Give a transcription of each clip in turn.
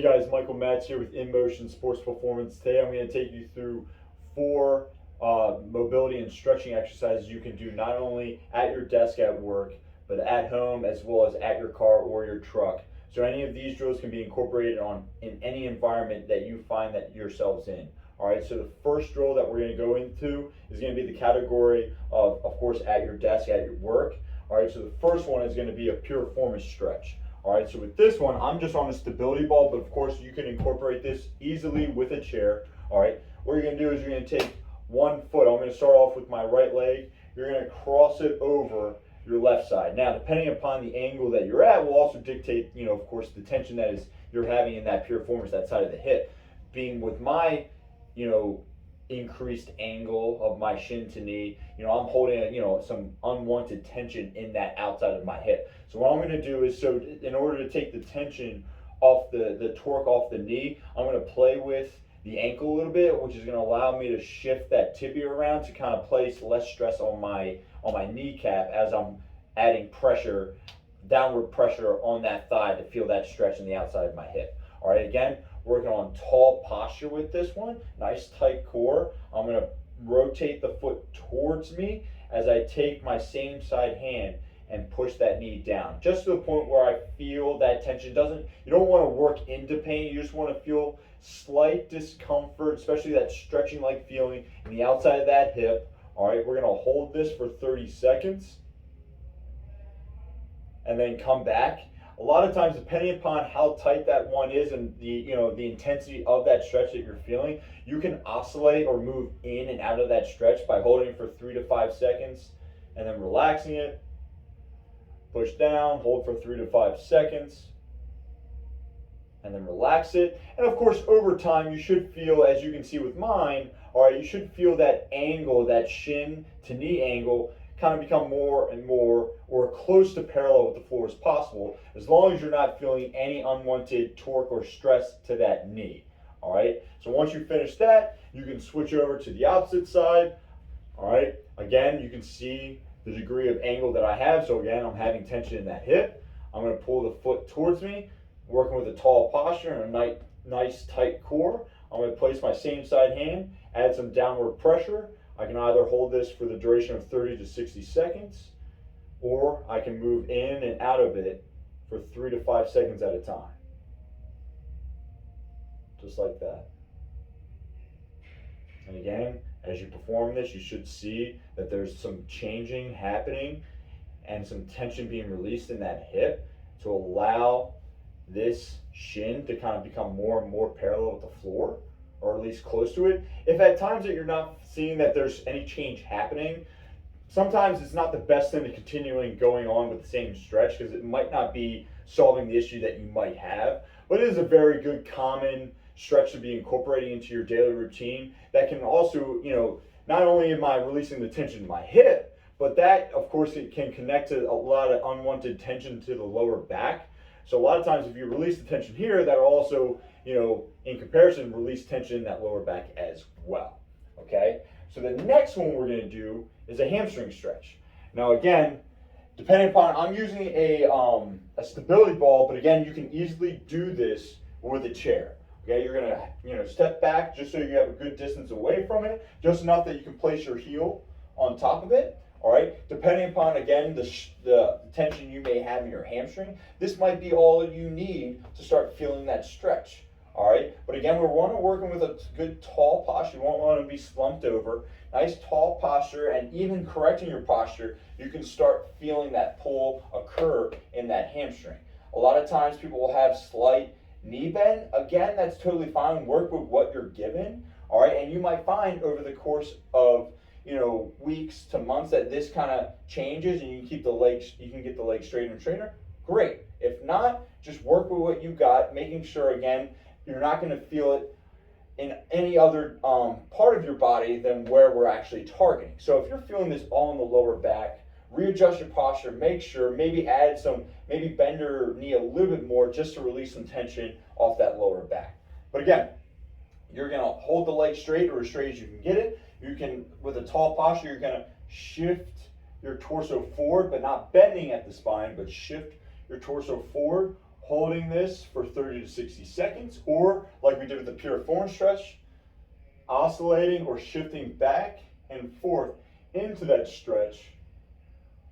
guys, Michael Matz here with InMotion Sports Performance. Today I'm going to take you through 4 mobility and stretching exercises you can do not only at your desk at work, but at home as well as at your car or your truck. So any of these drills can be incorporated in any environment that you find that yourselves in. All right, so the first drill that we're going to go into is going to be the category of course, at your desk, at your work. All right, so the first one is going to be a piriformis stretch. All right, so with this one, I'm just on a stability ball, but of course you can incorporate this easily with a chair. All right, what you're gonna do is you're gonna take one foot. I'm gonna start off with my right leg. You're gonna cross it over your left side. Now, depending upon the angle that you're at will also dictate, of course, the tension that you're having in that piriformis, that side of the hip. Being with my, increased angle of my shin to knee, I'm holding some unwanted tension in that outside of my hip. So what I'm going to do is, so in order to take the tension off, the torque off the knee, I'm going to play with the ankle a little bit, which is going to allow me to shift that tibia around to kind of place less stress on my kneecap as I'm adding pressure, downward pressure on that thigh to feel that stretch in the outside of my hip. All right, again, working on tall posture with this one. Nice tight core. I'm going to rotate the foot towards me as I take my same side hand and push that knee down, just to the point where I feel that tension. You don't want to work into pain. You just want to feel slight discomfort, especially that stretching like feeling in the outside of that hip. All right, we're going to hold this for 30 seconds and then come back. A lot of times, depending upon how tight that one is and the intensity of that stretch that you're feeling, you can oscillate or move in and out of that stretch by holding it for 3 to 5 seconds and then relaxing it. Push down, hold for 3 to 5 seconds, and then relax it. And of course, over time, you should feel, as you can see with mine, all right, you should feel that angle, that shin to knee angle, kind of become more and more or close to parallel with the floor as possible, as long as you're not feeling any unwanted torque or stress to that knee. All right, so once you finish that, you can switch over to the opposite side. All right, again, you can see the degree of angle that I have. So again, I'm having tension in that hip. I'm going to pull the foot towards me, working with a tall posture and a nice tight core. I'm going to place my same side hand, add some downward pressure. I can either hold this for the duration of 30 to 60 seconds, or I can move in and out of it for 3 to 5 seconds at a time. Just like that. And again, as you perform this, you should see that there's some changing happening and some tension being released in that hip to allow this shin to kind of become more and more parallel with the floor, or at least close to it. If at times that you're not seeing that there's any change happening, sometimes it's not the best thing to continuing going on with the same stretch, because it might not be solving the issue that you might have. But it is a very good common stretch to be incorporating into your daily routine that can also, not only am I releasing the tension in my hip, but that, of course, it can connect to a lot of unwanted tension to the lower back. So a lot of times if you release the tension here, that'll also, in comparison, release tension in that lower back as well. Okay? So the next one we're going to do is a hamstring stretch. Now again, depending upon, I'm using a stability ball, but again, you can easily do this with a chair. Okay, you're gonna step back just so you have a good distance away from it, just enough that you can place your heel on top of it. All right, depending upon, again, the tension you may have in your hamstring, this might be all you need to start feeling that stretch. All right, but again, we want to work with a good tall posture. You won't want to be slumped over. Nice tall posture, and even correcting your posture, you can start feeling that pull occur in that hamstring. A lot of times people will have slight knee bend. Again, that's totally fine. Work with what you're given. All right, and you might find over the course of weeks to months that this kind of changes, and you can get the legs straighter and straighter. Great. If not, just work with what you got, making sure, again, you're not going to feel it in any other part of your body than where we're actually targeting. So if you're feeling this all in the lower back, readjust your posture, make sure, maybe bend your knee a little bit more just to release some tension off that lower back. But again, you're going to hold the leg straight, or as straight as you can get it. You can, with a tall posture, you're going to shift your torso forward, but not bending at the spine, but shift your torso forward, holding this for 30 to 60 seconds, or like we did with the piriform stretch, oscillating or shifting back and forth into that stretch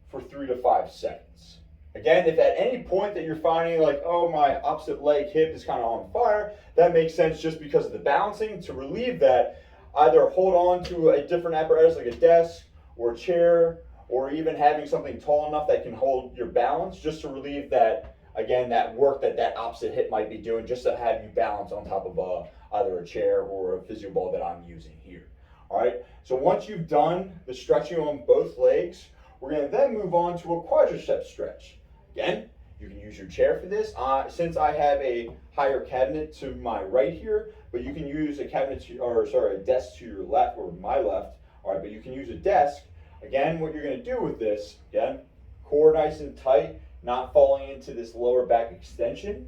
for 3 to 5 seconds. Again, if at any point that you're finding like, oh, my opposite leg hip is kind of on fire, that makes sense just because of the balancing. To relieve that, either hold on to a different apparatus like a desk or a chair, or even having something tall enough that can hold your balance, just to relieve that, again, that work that opposite hip might be doing, just to have you balance on top of either a chair or a physio ball that I'm using here. All right, so once you've done the stretching on both legs, we're going to then move on to a quadricep stretch. Again, you can use your chair for this. Since I have a higher cabinet to my right here, but you can use a a desk to your left, or my left. All right, but you can use a desk. Again, what you're going to do with this, again, core nice and tight, not falling into this lower back extension.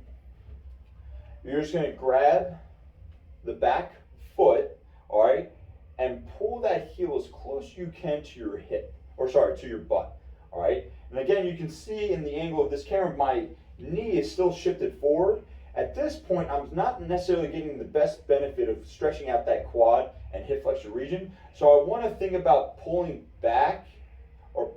You're just going to grab the back foot, all right, and pull that heel as close as you can to your hip, to your butt, all right? And again, you can see in the angle of this camera, my knee is still shifted forward. At this point, I'm not necessarily getting the best benefit of stretching out that quad and hip flexor region. So I want to think about pulling back or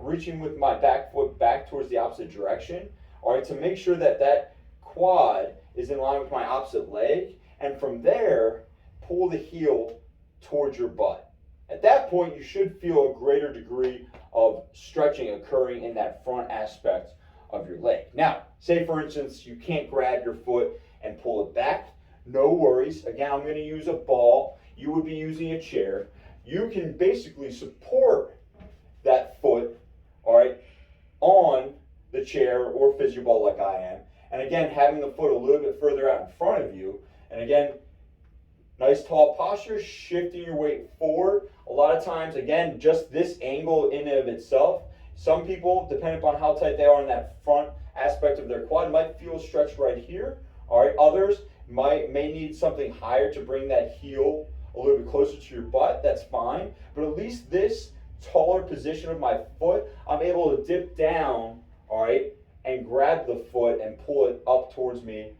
reaching with my back foot back towards the opposite direction, all right, to make sure that that quad is in line with my opposite leg. And from there, pull the heel towards your butt. At that point, you should feel a greater degree of stretching occurring in that front aspect of your leg. Now, say for instance, you can't grab your foot and pull it back. No worries. Again, I'm going to use a ball. You would be using a chair. You can basically support that foot, all right, on the chair or physio ball like I am. And again, having the foot a little bit further out in front of you. And again, nice tall posture, shifting your weight forward. A lot of times, again, just this angle in and of itself, some people, depending upon how tight they are in that front aspect of their quad, might feel stretched right here. All right, others may need something higher to bring that heel a little bit closer to your butt. That's fine. But at least this taller position of my foot, I'm able to dip down, all right, and grab the foot and pull it up towards me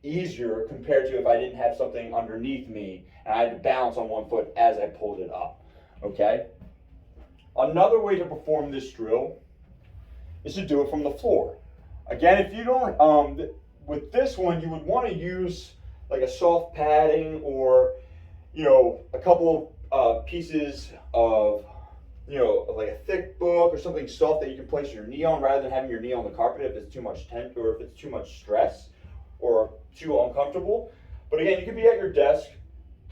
easier compared to if I didn't have something underneath me and I had to balance on one foot as I pulled it up, okay? Another way to perform this drill is to do it from the floor. Again, if you don't, with this one, you would want to use like a soft padding or, you know, a couple pieces of, you know, like a thick book or something soft that you can place your knee on rather than having your knee on the carpet if it's too much tension or if it's too much stress or too uncomfortable. But again, you could be at your desk,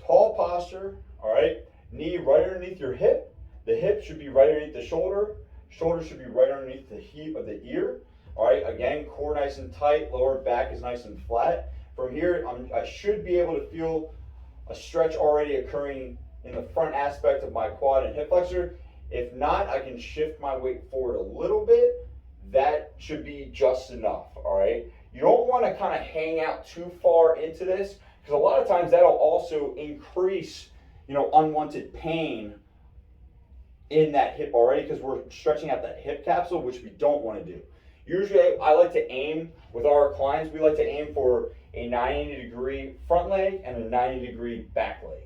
tall posture, all right, knee right underneath your hip. The hip should be right underneath the shoulder. Shoulder should be right underneath the heel of the ear. All right, again, core nice and tight, lower back is nice and flat. From here, I should be able to feel a stretch already occurring in the front aspect of my quad and hip flexor. If not, I can shift my weight forward a little bit. That should be just enough, all right? You don't want to kind of hang out too far into this because a lot of times that'll also increase, you know, unwanted pain in that hip already because we're stretching out that hip capsule, which we don't want to do. Usually I like to aim with our clients, we like to aim for a 90-degree front leg and a 90-degree back leg.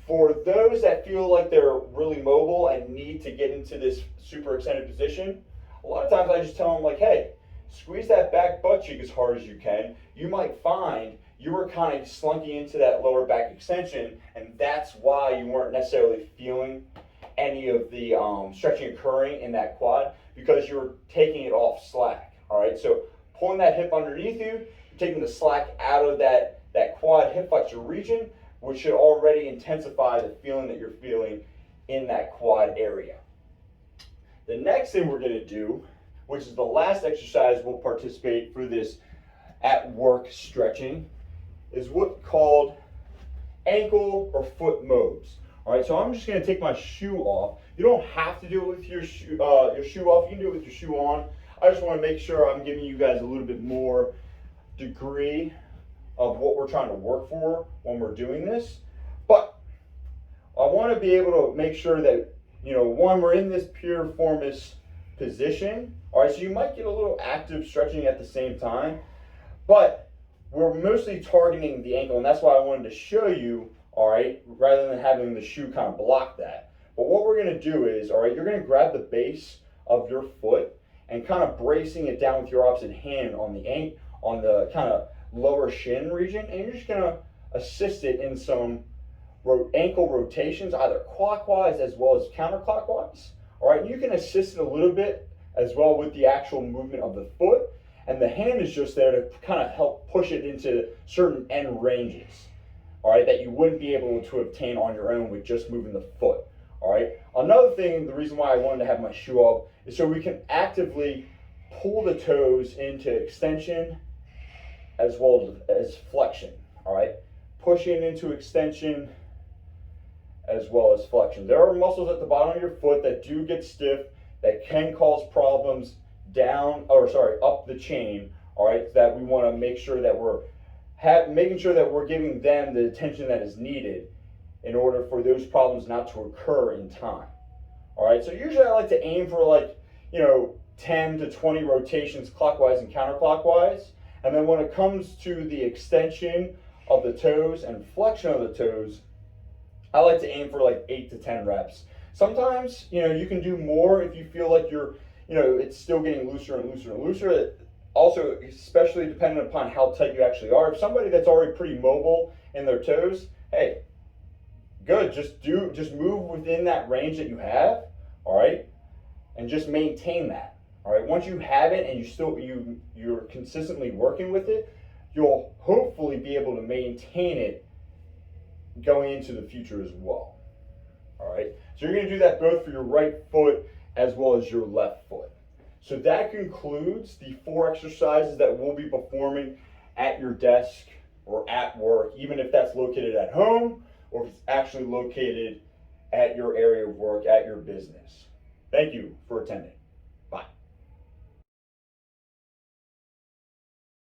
For those that feel like they're really mobile and need to get into this super extended position, a lot of times I just tell them like, hey, squeeze that back butt cheek as hard as you can. You might find you were kind of slunking into that lower back extension, and that's why you weren't necessarily feeling any of the stretching occurring in that quad because you're taking it off slack. All right, so pulling that hip underneath you, you're taking the slack out of that quad hip flexor region, which should already intensify the feeling that you're feeling in that quad area. The next thing we're going to do, which is the last exercise we'll participate for this at work stretching, is what's called ankle or foot moves. All right, so I'm just going to take my shoe off. You don't have to do it with your shoe off. You can do it with your shoe on. I just want to make sure I'm giving you guys a little bit more degree of what we're trying to work for when we're doing this. But I want to be able to make sure that, you know, one, we're in this piriformis position. All right, so you might get a little active stretching at the same time, but we're mostly targeting the ankle, and that's why I wanted to show you, all right, rather than having the shoe kind of block that. But what we're gonna do is, all right, you're gonna grab the base of your foot and kind of bracing it down with your opposite hand on the kind of lower shin region, and you're just gonna assist it in some ankle rotations, either clockwise as well as counterclockwise. All right, and you can assist it a little bit as well with the actual movement of the foot, and the hand is just there to kind of help push it into certain end ranges, all right, that you wouldn't be able to obtain on your own with just moving the foot. All right, another thing, the reason why I wanted to have my shoe up is so we can actively pull the toes into extension as well as flexion. All right, pushing into extension as well as flexion. There are muscles at the bottom of your foot that do get stiff, that can cause problems up the chain. All right, that we want to make sure that we're making sure that we're giving them the attention that is needed in order for those problems not to occur in time. All right, so usually I like to aim for like 10 to 20 rotations clockwise and counterclockwise, and then when it comes to the extension of the toes and flexion of the toes, I like to aim for like 8 to 10 reps. Sometimes, you can do more if you feel like it's still getting looser and looser and looser. Also, especially depending upon how tight you actually are. If somebody that's already pretty mobile in their toes, hey, good, just move within that range that you have, all right? And just maintain that. All right, once you have it and you're consistently working with it, you'll hopefully be able to maintain it going into the future as well. All right, so you're going to do that both for your right foot as well as your left foot. So that concludes the 4 exercises that we'll be performing at your desk or at work, even if that's located at home or if it's actually located at your area of work, at your business. Thank you for attending.